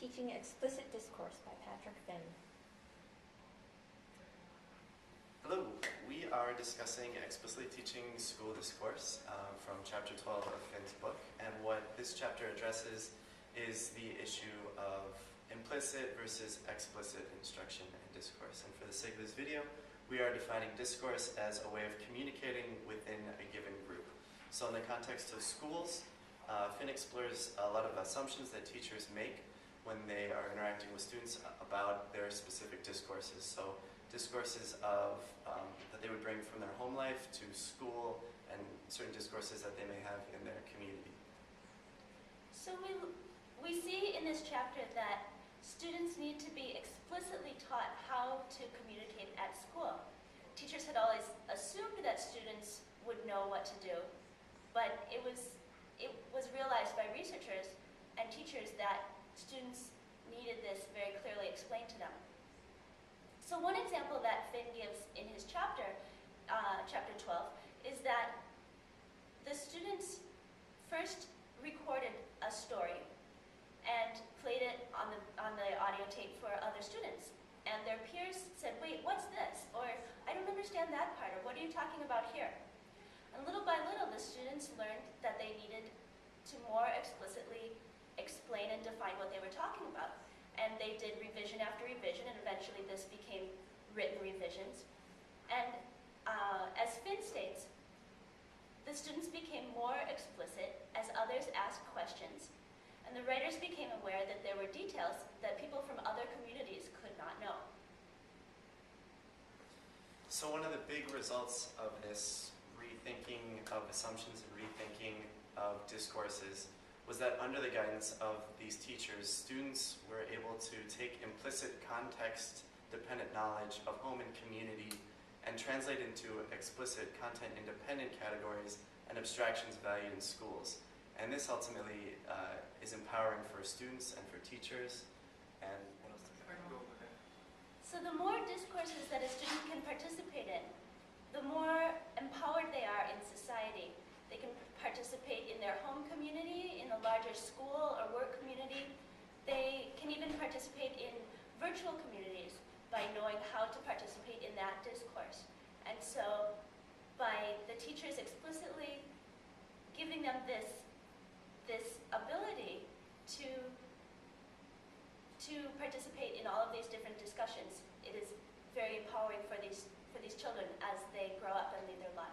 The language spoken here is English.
Teaching Explicit Discourse by Patrick Finn. Hello, we are discussing explicitly teaching school discourse from chapter 12 of Finn's book, and what this chapter addresses is the issue of implicit versus explicit instruction and discourse. And for the sake of this video, we are defining discourse as a way of communicating within a given group. So in the context of schools, Finn explores a lot of assumptions that teachers make when they are interacting with students about their specific discourses. So discourses of that they would bring from their home life to school, and certain discourses that they may have in their community. So we see in this chapter that students need to be explicitly taught how to communicate at school. Teachers had always assumed that students would know what to do, but it was realized by researchers and teachers that students needed this very clearly explained to them. So one example that Finn gives in his chapter, chapter 12, is that the students first recorded a story and played it on the audio tape for other students. And their peers said, wait, what's this? Or, I don't understand that part, or what are you talking about here? And little by little, the students learned that they needed to more explicitly explain and define what they were talking about. And they did revision after revision, and eventually this became written revisions. And as Finn states, the students became more explicit as others asked questions, and the writers became aware that there were details that people from other communities could not know. So one of the big results of this rethinking of assumptions and rethinking of discourses was that under the guidance of these teachers, students were able to take implicit context-dependent knowledge of home and community and translate into explicit content-independent categories and abstractions valued in schools. And this ultimately is empowering for students and for teachers. And what else? So the more discourses that a student can participate in, the more empowered they are in society. They can participate in their home community, in a larger school or work community. They can even participate in virtual communities by knowing how to participate in that discourse. And so by the teachers explicitly giving them this ability to participate in all of these different discussions, it is very empowering for these children as they grow up and lead their lives.